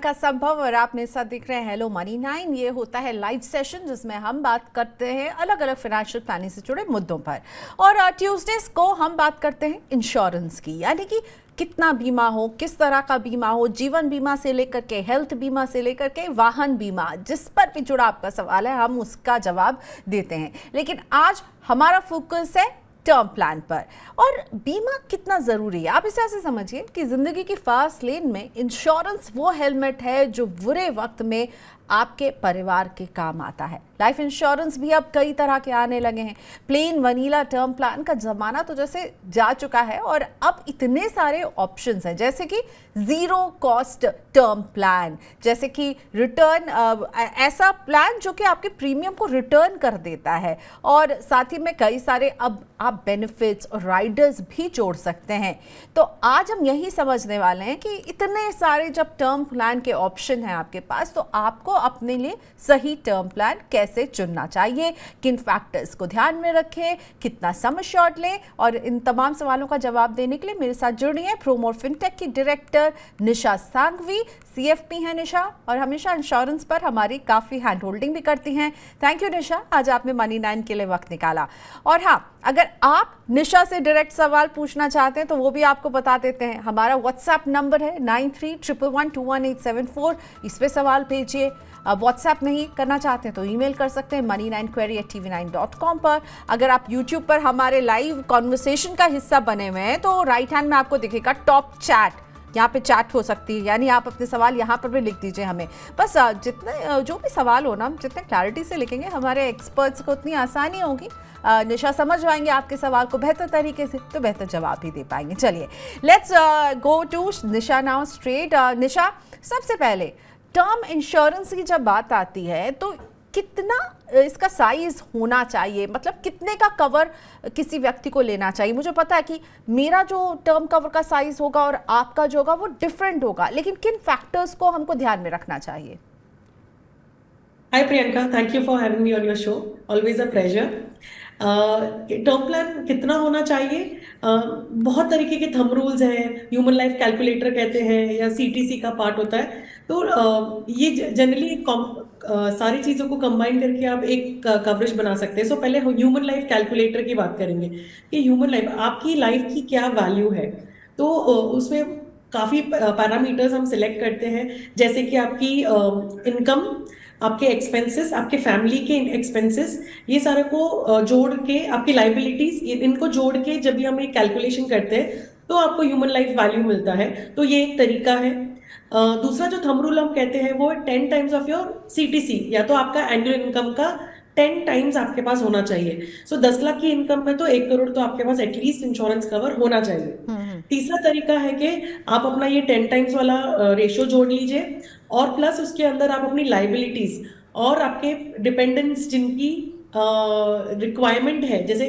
प्रियंका संभव और आप मेरे साथ देख रहे हैं हेलो मनी 9। ये होता है लाइव सेशन जिसमें हम बात करते हैं अलग अलग फाइनेंशियल प्लानिंग से जुड़े मुद्दों पर। और ट्यूसडेज को हम बात करते हैं इंश्योरेंस की, यानी कि कितना बीमा हो, किस तरह का बीमा हो, जीवन बीमा से लेकर के हेल्थ बीमा से लेकर के वाहन बीमा, जिस पर भी जुड़ा आपका सवाल है हम उसका जवाब देते हैं। लेकिन आज हमारा फोकस है टर्म प्लान पर। और बीमा कितना ज़रूरी है, आप इसे ऐसे समझिए कि ज़िंदगी की फास्ट लेन में इंश्योरेंस वो हेलमेट है जो बुरे वक्त में आपके परिवार के काम आता है। लाइफ इंश्योरेंस भी अब कई तरह के आने लगे हैं। प्लेन वनीला टर्म प्लान का ज़माना तो जैसे जा चुका है और अब इतने सारे ऑप्शंस हैं, जैसे कि ज़ीरो कॉस्ट टर्म प्लान, जैसे कि रिटर्न, ऐसा प्लान जो कि आपके प्रीमियम को रिटर्न कर देता है। और साथ ही में कई सारे अब आप बेनिफिट्स और राइडर्स भी जोड़ सकते हैं। तो आज हम यही समझने वाले हैं कि इतने सारे जब टर्म प्लान के ऑप्शन हैं आपके पास, तो आपको अपने लिए सही टर्म प्लान कैसे चुनना चाहिए, किन फैक्टर्स को ध्यान में रखें, कितना सम एश्योर्ड लें। और इन तमाम सवालों का जवाब देने के लिए मेरे साथ जुड़ी हैं प्रोमोर फिनटेक की डायरेक्टर निशा सांघवी। CFP हैं निशा और हमेशा इंश्योरेंस पर हमारी काफ़ी हैंड होल्डिंग भी करती हैं। थैंक यू निशा, आज आपने मनी 9 के लिए वक्त निकाला। और हाँ, अगर आप निशा से डायरेक्ट सवाल पूछना चाहते हैं तो वो भी आपको बता देते हैं। हमारा व्हाट्सएप नंबर है 9311211874, इस पे सवाल भेजिए। व्हाट्सएप नहीं करना चाहते हैं तो ईमेल कर सकते हैं money9query@tv9.com पर। अगर आप यूट्यूब पर हमारे लाइव कॉन्वर्सेशन का हिस्सा बने हुए हैं तो राइट हैंड में आपको दिखेगा टॉप चैट, यहाँ पे चैट हो सकती है, यानी आप अपने सवाल यहाँ पर भी लिख दीजिए हमें। बस जितने जो भी सवाल हो ना, हम जितने क्लैरिटी से लिखेंगे हमारे एक्सपर्ट्स को उतनी आसानी होगी, निशा समझ पाएंगे आपके सवाल को बेहतर तरीके से, तो बेहतर जवाब भी दे पाएंगे। चलिए let's go to Nisha now straight. Nisha, सबसे पहले टर्म इंश्योरेंस की जब बात आती है तो कितना इसका साइज होना चाहिए, मतलब कितने का कवर किसी व्यक्ति को लेना चाहिए? मुझे पता है कि मेरा जो टर्म कवर का साइज होगा और आपका जो होगा वो डिफरेंट होगा, लेकिन किन फैक्टर्स को हमको ध्यान में रखना चाहिए? Hi Priyanka, thank you for having me on your show. Always a pleasure. Term plan कितना होना चाहिए? बहुत तरीके के थंब रूल्स हैं, ह्यूमन लाइफ कैलकुलेटर कहते हैं या CTC का पार्ट होता है। तो ये जनरली सारी चीज़ों को कंबाइन करके आप एक कवरेज बना सकते हैं। सो पहले ह्यूमन लाइफ कैलकुलेटर की बात करेंगे कि ह्यूमन लाइफ, आपकी लाइफ की क्या वैल्यू है। तो उसमें काफ़ी पैरामीटर्स हम सिलेक्ट करते हैं, जैसे कि आपकी इनकम, आपके एक्सपेंसेस, आपके फैमिली के एक्सपेंसेस, ये सारे को जोड़ के आपकी लाइबिलिटीज, इनको जोड़ के जब भी हम एक कैलकुलेशन करते हैं तो आपको ह्यूमन लाइफ वैल्यू मिलता है। तो ये एक तरीका है। दूसरा जो थंब रूल हम कहते हैं वो 10 टाइम्स ऑफ योर CTC, या तो आपका एनुअल इनकम का 10 टाइम्स आपके पास होना चाहिए। सो 10 लाख की इनकम है तो 1 करोड़ तो आपके पास एटलीस्ट इंश्योरेंस कवर होना चाहिए। तीसरा तरीका है कि आप अपना ये 10 टाइम्स वाला रेशियो जोड़ लीजिए और प्लस उसके अंदर आप अपनी लाइबिलिटीज और आपके डिपेंडेंट्स जिनकी रिक्वायरमेंट है, जैसे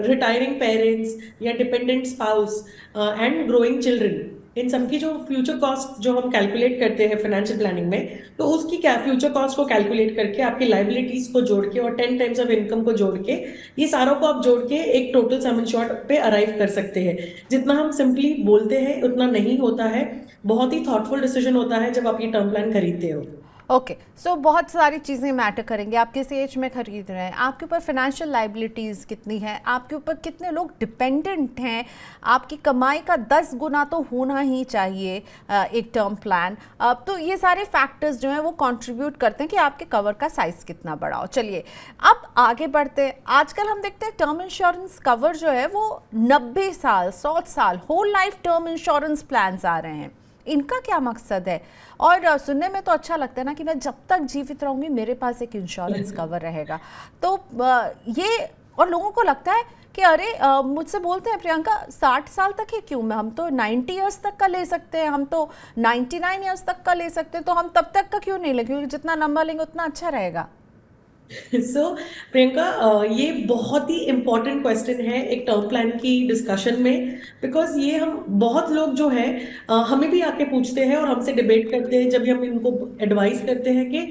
रिटायरिंग पेरेंट्स या dependent spouse and growing children, इन सब की जो फ्यूचर कॉस्ट जो हम कैलकुलेट करते हैं फाइनेंशियल प्लानिंग में, तो उसकी क्या फ्यूचर कॉस्ट को कैलकुलेट करके आपकी लाइबिलिटीज को जोड़ के और 10 टाइम्स ऑफ इनकम को जोड़ के, ये सारों को आप जोड़ के एक टोटल सम इंश्योर्ड पे अराइव कर सकते हैं। जितना हम सिंपली बोलते हैं उतना नहीं होता है, बहुत ही थॉटफुल डिसीजन होता है जब आप ये टर्म प्लान खरीदते हो। ओके, सो बहुत सारी चीज़ें मैटर करेंगे। आप किस एज में खरीद रहे हैं, आपके ऊपर फाइनेंशियल लाइबिलिटीज़ कितनी है, आपके ऊपर कितने लोग डिपेंडेंट हैं, आपकी कमाई का 10 गुना तो होना ही चाहिए एक टर्म प्लान। तो ये सारे फैक्टर्स जो हैं वो कंट्रीब्यूट करते हैं कि आपके कवर का साइज़ कितना बड़ा हो। चलिए अब आगे बढ़ते हैं। आजकल हम देखते हैं टर्म इंश्योरेंस कवर जो है वो 90 साल, 100 साल, whole life term insurance plans आ रहे हैं। इनका क्या मकसद है? और सुनने में तो अच्छा लगता है ना कि मैं जब तक जीवित रहूंगी मेरे पास एक इंश्योरेंस कवर रहेगा। तो ये, और लोगों को लगता है कि अरे मुझसे बोलते हैं प्रियंका 60 साल तक है क्यों, मैं हम तो 90 ईयर्स तक का ले सकते हैं, हम तो 99 ईयर्स तक का ले सकते हैं, तो हम तब तक का क्यों नहीं लेंगे, क्योंकि जितना लंबा लेंगे उतना अच्छा रहेगा। सो प्रियंका, ये बहुत ही इम्पोर्टेंट क्वेश्चन है एक टर्म प्लान की डिस्कशन में, बिकॉज ये हम बहुत लोग जो है हमें भी आके पूछते हैं और हमसे डिबेट करते हैं जब भी हम इनको एडवाइस करते हैं कि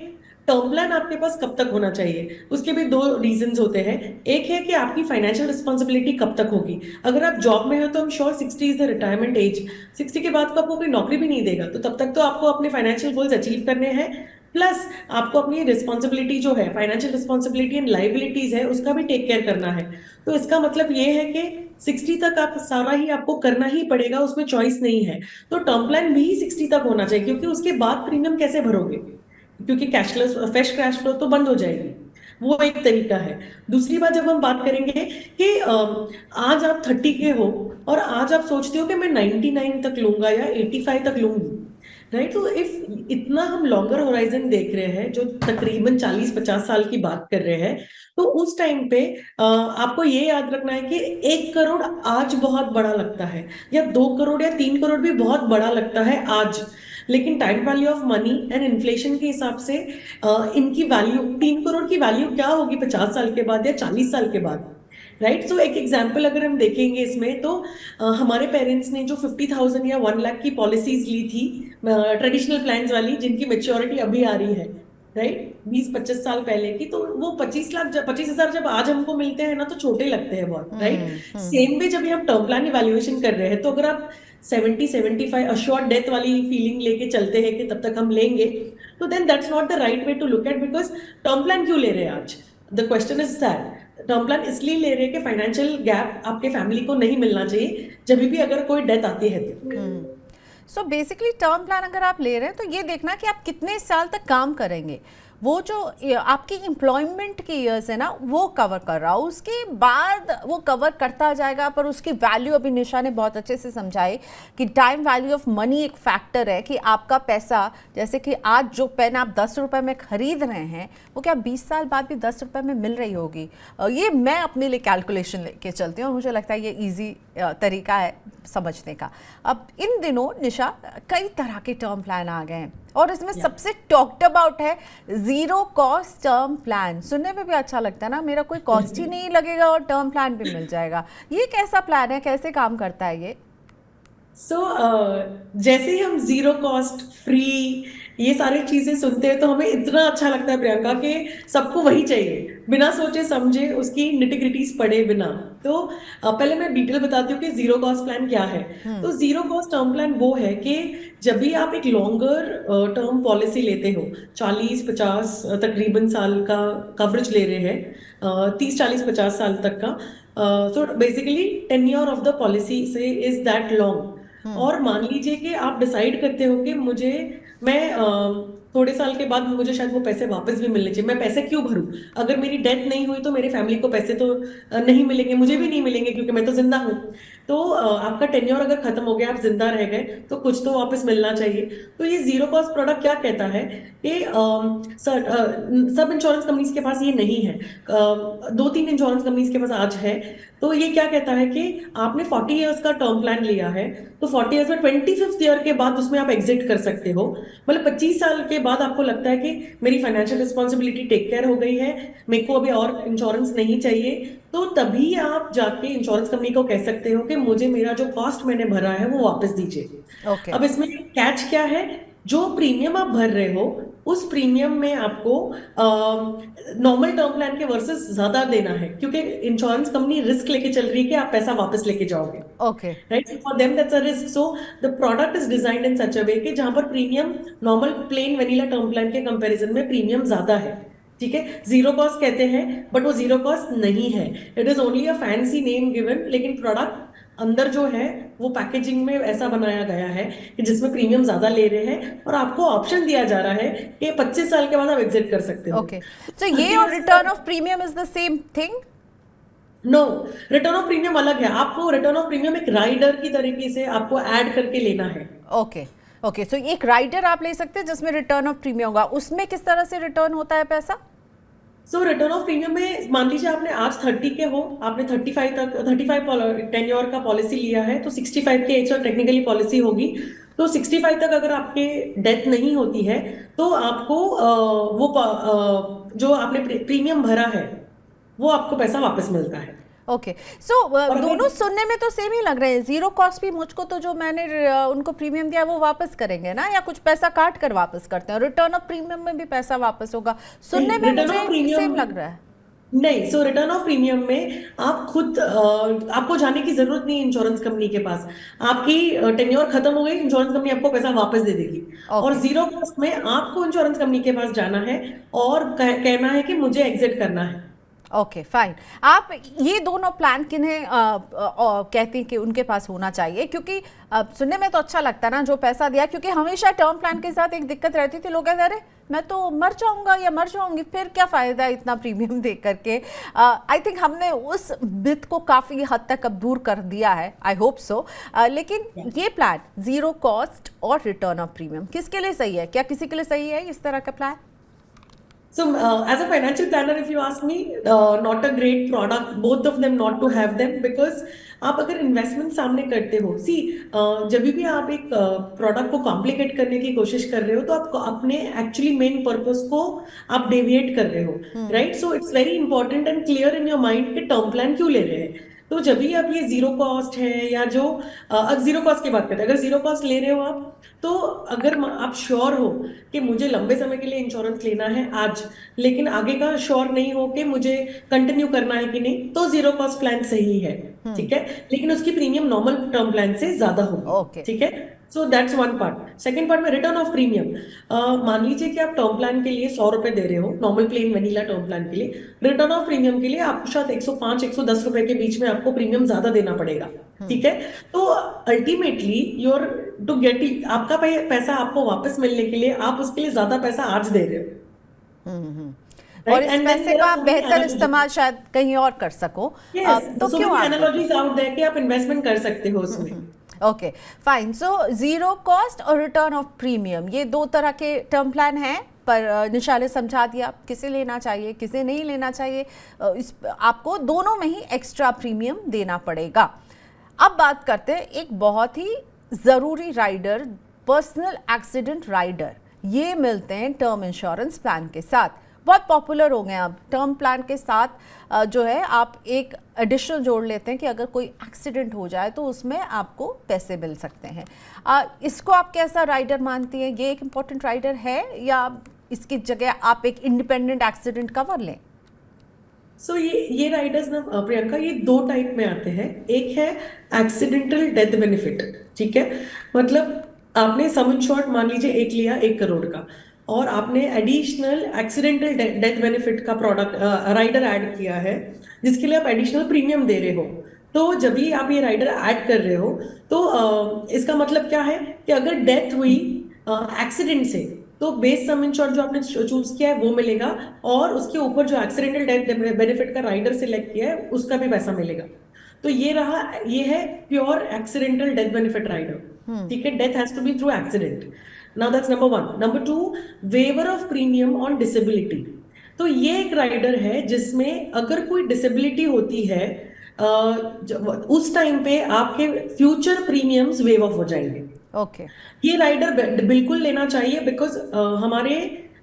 टर्म प्लान आपके पास कब तक होना चाहिए, उसके भी दो रीजंस होते हैं। एक है कि आपकी फाइनेंशियल रिस्पॉन्सिबिलिटी कब तक होगी। अगर आप जॉब में हो तो हम sure 60 is the retirement age, 60 के बाद को आपको कोई नौकरी भी नहीं देगा, तो तब तक तो आपको अपने फाइनेंशियल गोल्स अचीव करने हैं, प्लस आपको अपनी रिस्पॉन्सिबिलिटी जो है, फाइनेंशियल रिस्पॉन्सिबिलिटी एंड लाइबिलिटीज है, उसका भी टेक केयर करना है। तो इसका मतलब ये है कि 60 तक आप सारा ही आपको करना ही पड़ेगा, उसमें चॉइस नहीं है। तो टर्म प्लान भी 60 तक होना चाहिए, क्योंकि उसके बाद प्रीमियम कैसे भरोगे, क्योंकि कैशलेस फ्रेश कैश फ्लो तो बंद हो जाएगी। वो एक तरीका है। दूसरी बात जब हम बात करेंगे कि आज आप 30 के हो और आज आप सोचते हो कि मैं 99 तक लूंगा या 85 तक लूंगी, राइट। तो इफ इतना हम लॉन्गर होराइजन देख रहे हैं, जो तकरीबन 40-50 साल की बात कर रहे हैं, तो उस टाइम पे आपको ये याद रखना है कि 1 करोड़ आज बहुत बड़ा लगता है, या 2 करोड़ या 3 करोड़ भी बहुत बड़ा लगता है आज, लेकिन time value of money and inflation के हिसाब से इनकी वैल्यू, 3 करोड़ की वैल्यू क्या होगी 50 साल के बाद या 40 साल के बाद, राइट। सो एक एग्जाम्पल अगर हम देखेंगे इसमें, तो हमारे पेरेंट्स ने जो 50,000 या 1 लाख की पॉलिसीज ली थी, ट्रेडिशनल प्लान्स वाली, जिनकी मेच्योरिटी अभी आ रही है, राइट, 20-25 साल पहले की, तो वो 25 हजार जब आज हमको मिलते हैं ना, तो छोटे लगते हैं बहुत, राइट। सेम वे जब हम टर्म प्लान इवैल्यूएशन कर रहे हैं, तो अगर आप 70-75 अश्योर्ड डेथ वाली फीलिंग लेके चलते हैं कि तब तक हम लेंगे, तो then that's not the right way to look at, because term plan क्यों ले रहे हैं आज, the question is that term plan इसलिए ले रहे हैं कि फाइनेंशियल गैप आपके फैमिली को नहीं मिलना चाहिए जब भी अगर कोई डेथ आती है तो। सो बेसिकली टर्म प्लान अगर आप ले रहे हैं तो ये देखना कि आप कितने साल तक काम करेंगे, वो जो आपकी एम्प्लॉयमेंट के ईयर्स है ना वो कवर कर रहा हो, उसके बाद वो कवर करता जाएगा। पर उसकी वैल्यू अभी निशा ने बहुत अच्छे से समझाई कि टाइम वैल्यू ऑफ मनी एक फैक्टर है, कि आपका पैसा, जैसे कि आज जो पेन आप 10 रुपये में खरीद रहे हैं वो क्या 20 साल बाद भी 10 रुपये में मिल रही होगी। ये मैं अपने लिए कैलकुलेशन लेके चलती हूँ और मुझे लगता है ये ईजी तरीका है समझने का। अब इन दिनों निशा कई तरह के टर्म प्लान आ गए हैं और इसमें सबसे टॉक्ड अबाउट है जीरो कॉस्ट टर्म प्लान। सुनने में भी अच्छा लगता है ना, मेरा कोई कॉस्ट ही नहीं लगेगा और टर्म प्लान भी मिल जाएगा। ये कैसा प्लान है, कैसे काम करता है ये? जैसे ही हम जीरो कॉस्ट, फ्री, ये सारी चीजें सुनते हैं तो हमें इतना अच्छा लगता है प्रियंका कि सबको वही चाहिए, बिना सोचे समझे उसकी निटिग्रिटीज पढ़े बिना। तो पहले मैं डिटेल बताती हूँ कि जीरो कॉस्ट प्लान क्या है। तो जीरो कॉस्ट टर्म प्लान वो है कि जब भी आप एक लॉन्गर टर्म पॉलिसी लेते हो, 40-50 तकरीबन साल का कवरेज ले रहे हैं, 30-40-50 साल तक का, so basically tenure of the policy से इज दैट लॉन्ग। और मान लीजिए कि आप डिसाइड करते हो कि मैं थोड़े साल के बाद मुझे शायद वो पैसे वापस भी मिलने चाहिए, मैं पैसे क्यों भरूं, अगर मेरी डेथ नहीं हुई तो मेरे फैमिली को पैसे तो नहीं मिलेंगे, मुझे भी नहीं मिलेंगे क्योंकि मैं तो जिंदा हूं। तो आपका टेन्योर अगर खत्म हो गया, आप जिंदा रह गए, तो कुछ तो वापस मिलना चाहिए। तो ये जीरो कॉस्ट प्रोडक्ट क्या कहता है कि सब इंश्योरेंस कंपनीज के पास ये नहीं है, 2-3 इंश्योरेंस कंपनीज के पास आज है। तो ये क्या कहता है कि आपने 40 इयर्स का टर्म प्लान लिया है, तो 40 इयर्स में 25th ईयर के बाद उसमें आप एग्जिट कर सकते हो। मतलब 25 साल के बाद आपको लगता है कि मेरी फाइनेंशियल रिस्पॉन्सिबिलिटी टेक केयर हो गई है, मेरे को अभी और इंश्योरेंस नहीं चाहिए, तो तभी आप जाके इंश्योरेंस कंपनी को कह सकते हो कि मुझे मेरा जो कॉस्ट मैंने भरा है वो वापस दीजिए। Okay. अब इसमें कैच क्या है, जो प्रीमियम आप भर रहे हो उस प्रीमियम में आपको नॉर्मल टर्म प्लान के वर्सेस ज्यादा देना है, क्योंकि इंश्योरेंस कंपनी रिस्क लेके चल रही है कि आप पैसा वापस लेके जाओगे। Okay. Right, for them that's a risk. So the product is designed in such a way कि जहां पर premium normal plain vanilla term plan के कंपैरिजन में प्रीमियम ज्यादा है, ठीक है। जीरो कॉस्ट कहते हैं बट वो जीरो कॉस्ट नहीं है, it is only a fancy name given, लेकिन प्रोडक्ट अंदर जो है वो पैकेजिंग में ऐसा बनाया गया है कि जिसमें प्रीमियम ज्यादा ले रहे हैं और आपको ऑप्शन दिया जा रहा है कि 25 साल के बाद आप एग्जिट कर सकते हो। Okay. So ये और return of premium is the same thing? No, return of premium अलग है। आपको रिटर्न ऑफ प्रीमियम एक राइडर की तरीके से आपको ऐड करके लेना है। ओके ओके, सो एक राइडर आप ले सकते हैं जिसमें रिटर्न ऑफ प्रीमियम होगा, उसमें किस तरह से रिटर्न होता है पैसा? सो रिटर्न ऑफ प्रीमियम में मान लीजिए आपने आज 30 के हो, आपने 35 टेन्योर का पॉलिसी लिया है, तो 65 के एज और टेक्निकली पॉलिसी होगी, तो 65 तक अगर आपके डेथ नहीं होती है तो आपको जो आपने प्रीमियम भरा है वो आपको पैसा वापस मिलता है। ओके सो और दोनों सुनने में तो सेम ही लग रहे हैं। जीरो कॉस्ट भी मुझको तो जो मैंने उनको प्रीमियम दिया वो वापस करेंगे ना, या कुछ पैसा काट कर वापस करते हैं? रिटर्न ऑफ प्रीमियम में भी पैसा वापस होगा, सुनने में रिटर्न ऑफ मुझे प्रीमियम सेम लग रहा है। नहीं, सो रिटर्न ऑफ प्रीमियम में आप खुद आपको जाने की जरूरत नहीं इंश्योरेंस कंपनी के पास। आपकी टेन्योर खत्म हो गई, इंश्योरेंस कंपनी आपको पैसा वापस दे देगी। और ओके जीरो कॉस्ट में आपको इंश्योरेंस कंपनी के पास जाना है और कहना है कि मुझे एग्जिट करना है। Okay fine. आप ये दोनों प्लान किन्हें कहती हैं कि उनके पास होना चाहिए? क्योंकि सुनने में तो अच्छा लगता है ना जो पैसा दिया, क्योंकि हमेशा टर्म प्लान के साथ एक दिक्कत रहती थी, लोग कहते अरे मैं तो मर जाऊंगा या मर जाऊंगी, फिर क्या फ़ायदा इतना प्रीमियम दे करके। आई थिंक हमने उस मिथ को काफ़ी हद तक अब दूर कर दिया है, आई होप सो। लेकिन ये प्लान ज़ीरो कॉस्ट और रिटर्न ऑफ प्रीमियम किसके लिए सही है? क्या किसी के लिए सही है इस तरह का plan? So, as a financial planner, if you ask me, not a great product, both of them not to have them, because आप अगर इन्वेस्टमेंट सामने करते हो, सी जब भी आप एक प्रोडक्ट को कॉम्प्लिकेट करने की कोशिश कर रहे हो तो आप अपने एक्चुअली मेन पर्पस को आप डेविएट कर रहे हो, right? So it's very important and clear in your mind कि टर्म प्लान क्यों ले रहे हैं। तो जब भी आप ये जीरो कॉस्ट है या जो अब जीरो कॉस्ट की बात करते हैं, अगर जीरो कॉस्ट ले रहे हो आप, तो अगर आप श्योर हो कि मुझे लंबे समय के लिए इंश्योरेंस लेना है आज, लेकिन आगे का श्योर नहीं हो कि मुझे कंटिन्यू करना है कि नहीं, तो जीरो कॉस्ट प्लान सही है, ठीक है? लेकिन उसकी प्रीमियम नॉर्मल टर्म प्लान से ज्यादा होगी, ओके ठीक है? So that's one part. Second part में रिटर्न ऑफ प्रीमियम, मान लीजिए कि आप टर्म प्लान के लिए 100 रुपए दे रहे हो, normal plane vanilla term plan के लिए। रिटर्न ऑफ प्रीमियम के लिए आपको शायद 105 110 रुपए के बीच में आपको प्रीमियम ज्यादा देना पड़ेगा, ठीक है? तो अल्टीमेटली योर टू गेट आपका पैसा आपको वापस मिलने के लिए आप उसके लिए ज्यादा पैसा आज दे रहे हो, और इस पैसे का बेहतर इस्तेमाल शायद कहीं और कर सको। तो क्यों एनालॉजीज आउट देयर कि आप इन्वेस्टमेंट कर सकते हो उसमें। Okay fine. So zero cost और रिटर्न ऑफ प्रीमियम ये दो तरह के टर्म प्लान हैं, पर निशा ने समझा दिया किसे लेना चाहिए किसे नहीं लेना चाहिए। इस आपको दोनों में ही एक्स्ट्रा प्रीमियम देना पड़ेगा। अब बात करते हैं एक बहुत ही ज़रूरी राइडर, पर्सनल एक्सीडेंट राइडर। ये मिलते हैं टर्म इंश्योरेंस प्लान के साथ, बहुत पॉपुलर हो गए अब। टर्म प्लान के साथ जो है आप एक एडिशनल जोड़ लेते हैं कि अगर कोई एक्सीडेंट हो जाए तो उसमें आपको पैसे मिल सकते हैं। इसको आप कैसा राइडर मानती हैं? ये एक इम्पॉर्टेंट राइडर है या इसकी जगह आप एक इंडिपेंडेंट एक्सीडेंट कवर लें? सो ये राइडर्स ना प्रियंका, ये दो टाइप में आते हैं। एक है एक्सीडेंटल डेथ बेनिफिट, ठीक है? मतलब आपने सम इंश्योर्ड मान लीजिए 1 लिया 1 करोड़ का, और आपने एडिशनल एक्सीडेंटल डेथ बेनिफिट का प्रोडक्ट राइडर ऐड किया है, जिसके लिए आप एडिशनल प्रीमियम दे रहे हो। तो जब भी आप ये राइडर ऐड कर रहे हो तो इसका मतलब क्या है कि अगर डेथ हुई एक्सीडेंट से, तो बेस सम इंश्योर्ड जो आपने चूज किया है वो मिलेगा, और उसके ऊपर जो एक्सीडेंटल डेथ बेनिफिट का राइडर सिलेक्ट किया है उसका भी पैसा मिलेगा। तो ये है pure accidental death benefit rider, ठीक है? Death has to be through accident. Now that's number 1। Number 2, waiver of premium on disability. तो ये एक राइडर है जिसमें अगर कोई डिसेबिलिटी होती है उस टाइम पे आपके फ्यूचर प्रीमियम्स वेव ऑफ हो जाएंगे। ओके ये राइडर बिल्कुल लेना चाहिए, बिकॉज हमारे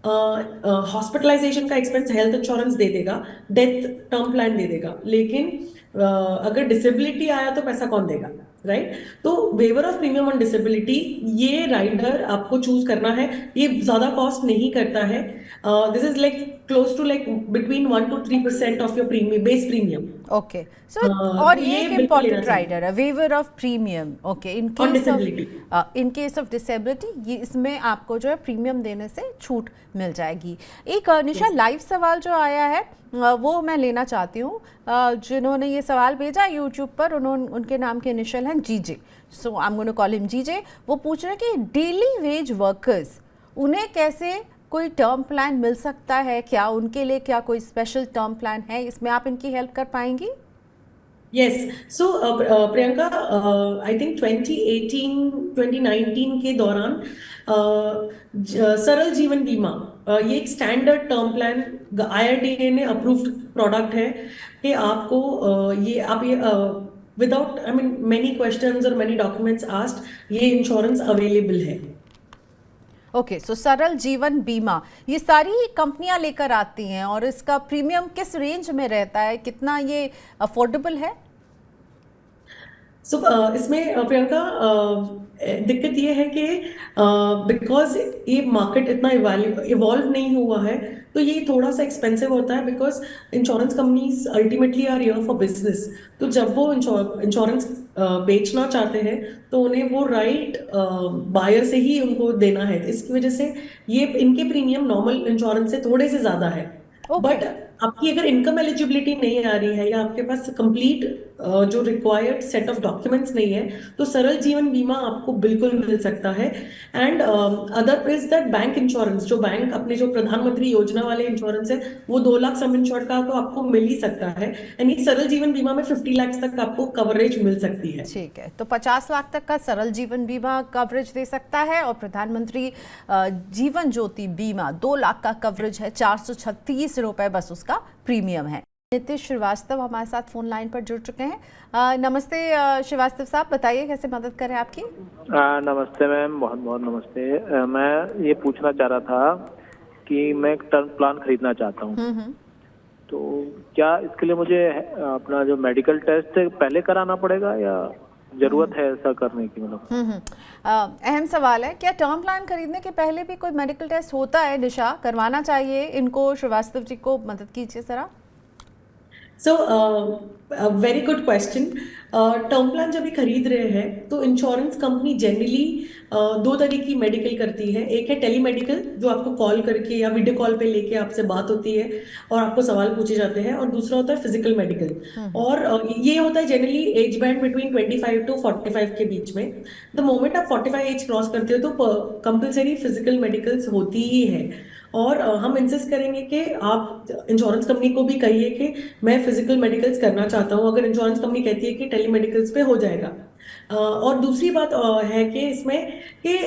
हॉस्पिटलाइजेशन का एक्सपेंस हेल्थ इंश्योरेंस दे देगा, डेथ टर्म प्लान दे देगा, लेकिन अगर डिसेबिलिटी आया तो पैसा कौन देगा, राइट? तो waiver of premium on disability, ये राइडर आपको चूज करना है। ये ज्यादा कॉस्ट नहीं करता है। This is like close to like between 1 to 3% of your premium, base premium. Okay so और ये एक बिल्कुल लेना इम्पॉर्टेंट चाहिए। राइडर है, waiver of premium. Okay in case of disability ये इसमें आपको जो है प्रीमियम देने से छूट मिल जाएगी। एक निशा लाइव सवाल जो आया है वो मैं लेना चाहती हूँ। जिन्होंने ये सवाल भेजा यूट्यूब पर, उनके नाम के इनिशियल हैं GJ, so I am going to call him GJ. वो पूछ रहे हैं कि डेली वेज वर्कर्स, उन्हें कैसे कोई टर्म प्लान मिल सकता है? क्या उनके लिए क्या कोई स्पेशल टर्म प्लान है? इसमें आप इनकी हेल्प कर पाएंगी? Yes, so Priyanka, I think 2018 2019 के दौरान सरल जीवन बीमा, ये एक स्टैंडर्ड टर्म प्लान IRDA ने अप्रूव्ड प्रोडक्ट है कि आपको ये without I mean many questions और मेनी डॉक्यूमेंट्स आस्क्ड ये इंश्योरेंस अवेलेबल है। ओके, सो सरल जीवन बीमा ये सारी कंपनियां लेकर आती हैं और इसका प्रीमियम किस रेंज में रहता है, कितना ये अफोर्डेबल है? सो इसमें प्रियंका दिक्कत ये है कि बिकॉज ये मार्केट इतना इवॉल्व नहीं हुआ है, तो ये थोड़ा सा एक्सपेंसिव होता है। Because insurance companies ultimately are here for business. तो जब वो इंश्योरेंस बेचना चाहते हैं तो उन्हें वो राइट बायर से ही उनको देना है। इसकी वजह से ये इनके प्रीमियम नॉर्मल इंश्योरेंस से थोड़े से ज्यादा है। ओके। बट आपकी अगर इनकम एलिजिबिलिटी नहीं आ रही है या आपके पास कंप्लीट जो रिक्वायर्ड सेट ऑफ डॉक्यूमेंट्स नहीं है, तो सरल जीवन बीमा आपको बिल्कुल मिल सकता है। And other is that bank insurance, जो बैंक अपने जो प्रधानमंत्री योजना वाले इंश्योरेंस है, वो 2 लाख सम इंश्योर्ड का तो आपको मिल ही सकता है। यानी सरल जीवन बीमा में 50 लाख तक आपको कवरेज मिल सकती है। ठीक है, तो 50 लाख तक का सरल जीवन बीमा कवरेज दे सकता है और प्रधानमंत्री जीवन ज्योति बीमा 2 लाख का कवरेज है, 436 रुपए बस उसका प्रीमियम है। नीतीश श्रीवास्तव हमारे साथ फोन लाइन पर जुड़ चुके हैं। नमस्ते श्रीवास्तव साहब, बताइए कैसे मदद करें आपकी? नमस्ते मैम, बहुत बहुत नमस्ते। मैं ये पूछना चाह रहा था कि मैं एक टर्म प्लान खरीदना चाहता हूँ, तो क्या इसके लिए मुझे अपना जो मेडिकल टेस्ट है पहले कराना पड़ेगा या जरूरत है ऐसा करने की? मतलब अहम सवाल है, क्या टर्म प्लान खरीदने के पहले भी कोई मेडिकल टेस्ट होता है? निशा, करवाना चाहिए इनको, श्रीवास्तव जी को मदद कीजिए जरा। So very good question. Term plan जब भी खरीद रहे हैं तो इंश्योरेंस कंपनी जनरली 2 तरह की मेडिकल करती है। एक है टेली मेडिकल, जो आपको कॉल करके या वीडियो कॉल पे लेके आपसे बात होती है और आपको सवाल पूछे जाते हैं, और दूसरा होता है फिजिकल मेडिकल। और ये होता है generally age band between 25 to 45 के बीच में। द मोमेंट आप 45 एज क्रॉस करते हो तो कंपल्सरी फिजिकल मेडिकल्स होती ही है। और हम इंसिस्ट करेंगे कि आप इंश्योरेंस कंपनी को भी कहिए कि मैं फिजिकल मेडिकल्स करना चाहता हूं। अगर इंश्योरेंस कंपनी कहती है कि टेली मेडिकल्स पे हो जाएगा। और दूसरी बात है कि इसमें कि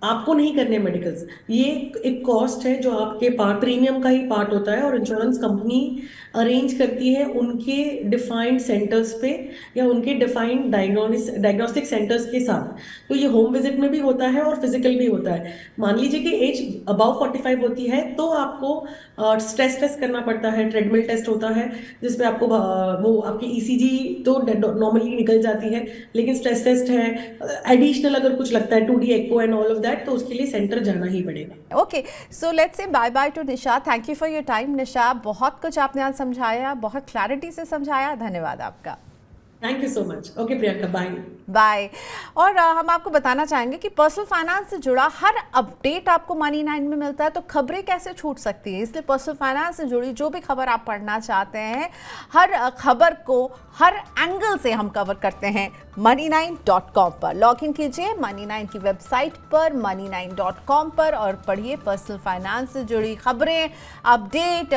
आपको नहीं करने मेडिकल्स, ये एक कॉस्ट है जो आपके पार्ट प्रीमियम का ही पार्ट होता है, और इंश्योरेंस कंपनी अरेंज करती है उनके डिफाइंड सेंटर्स पे या उनके डिफाइंड डायग्नोस्टिक सेंटर्स के साथ। तो ये होम विजिट में भी होता है और फिजिकल भी होता है। मान लीजिए कि एज अबाव 45 होती है तो आपको स्ट्रेस टेस्ट करना पड़ता है, ट्रेडमिल टेस्ट होता है जिसपे आपको वो आपकी ईसीजी तो नॉर्मली निकल जाती है, लेकिन स्ट्रेस टेस्ट है एडिशनल अगर कुछ लगता है 2D echo and all of that, तो उसके लिए सेंटर जाना ही पड़ेगा। Okay, so let's say bye bye to Nisha. Thank you for your time Nisha, बहुत कुछ आपने आज समझाया, बहुत क्लैरिटी से समझाया, धन्यवाद आपका। Thank you so much. Okay Priyanka, bye bye. और हम आपको बताना चाहेंगे कि पर्सनल फाइनेंस से जुड़ा हर अपडेट आपको मनी 9 में मिलता है, तो खबरें कैसे छूट सकती है। इसलिए पर्सनल फाइनेंस से जुड़ी जो भी खबर आप पढ़ना चाहते हैं, हर खबर को हर एंगल से हम कवर करते हैं money9.com पर। लॉग इन कीजिए money9 की वेबसाइट पर money9.com पर और पढ़िए पर्सनल फाइनेंस से जुड़ी खबरें, अपडेट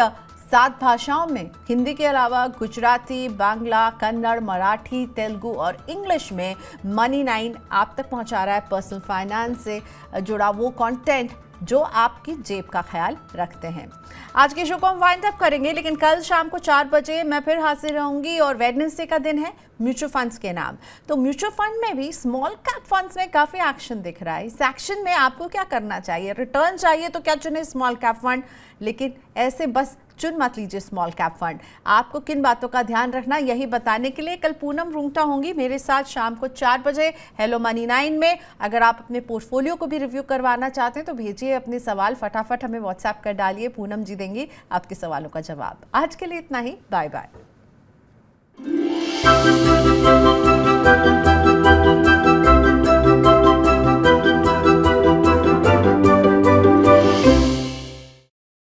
7 भाषाओं में, हिंदी के अलावा गुजराती, बांग्ला, कन्नड़, मराठी, तेलुगु और इंग्लिश में मनी 9 आप तक पहुंचा रहा है पर्सनल फाइनेंस से जुड़ा वो कंटेंट जो आपकी जेब का ख्याल रखते हैं। आज के शो को हम वाइंड अप करेंगे, लेकिन कल शाम को 4 बजे मैं फिर हाजिर रहूंगी और वेडनेसडे का दिन है म्यूचुअल फंड्स के नाम। तो म्यूचुअल फंड में भी स्मॉल कैप फंड्स में काफ़ी एक्शन दिख रहा है। इस एक्शन में आपको क्या करना चाहिए? रिटर्न चाहिए तो क्या चुने? Small cap fund. लेकिन ऐसे बस चुन मत लीजिए स्मॉल कैप फंड। आपको किन बातों का ध्यान रखना, यही बताने के लिए कल पूनम रूंगटा होंगी मेरे साथ शाम को 4 बजे हेलो मनी 9 में। अगर आप अपने पोर्टफोलियो को भी रिव्यू करवाना चाहते हैं तो भेजिए अपने सवाल, फटाफट हमें व्हाट्सएप कर डालिए, पूनम जी देंगी आपके सवालों का जवाब। आज के लिए इतना ही, बाय बाय।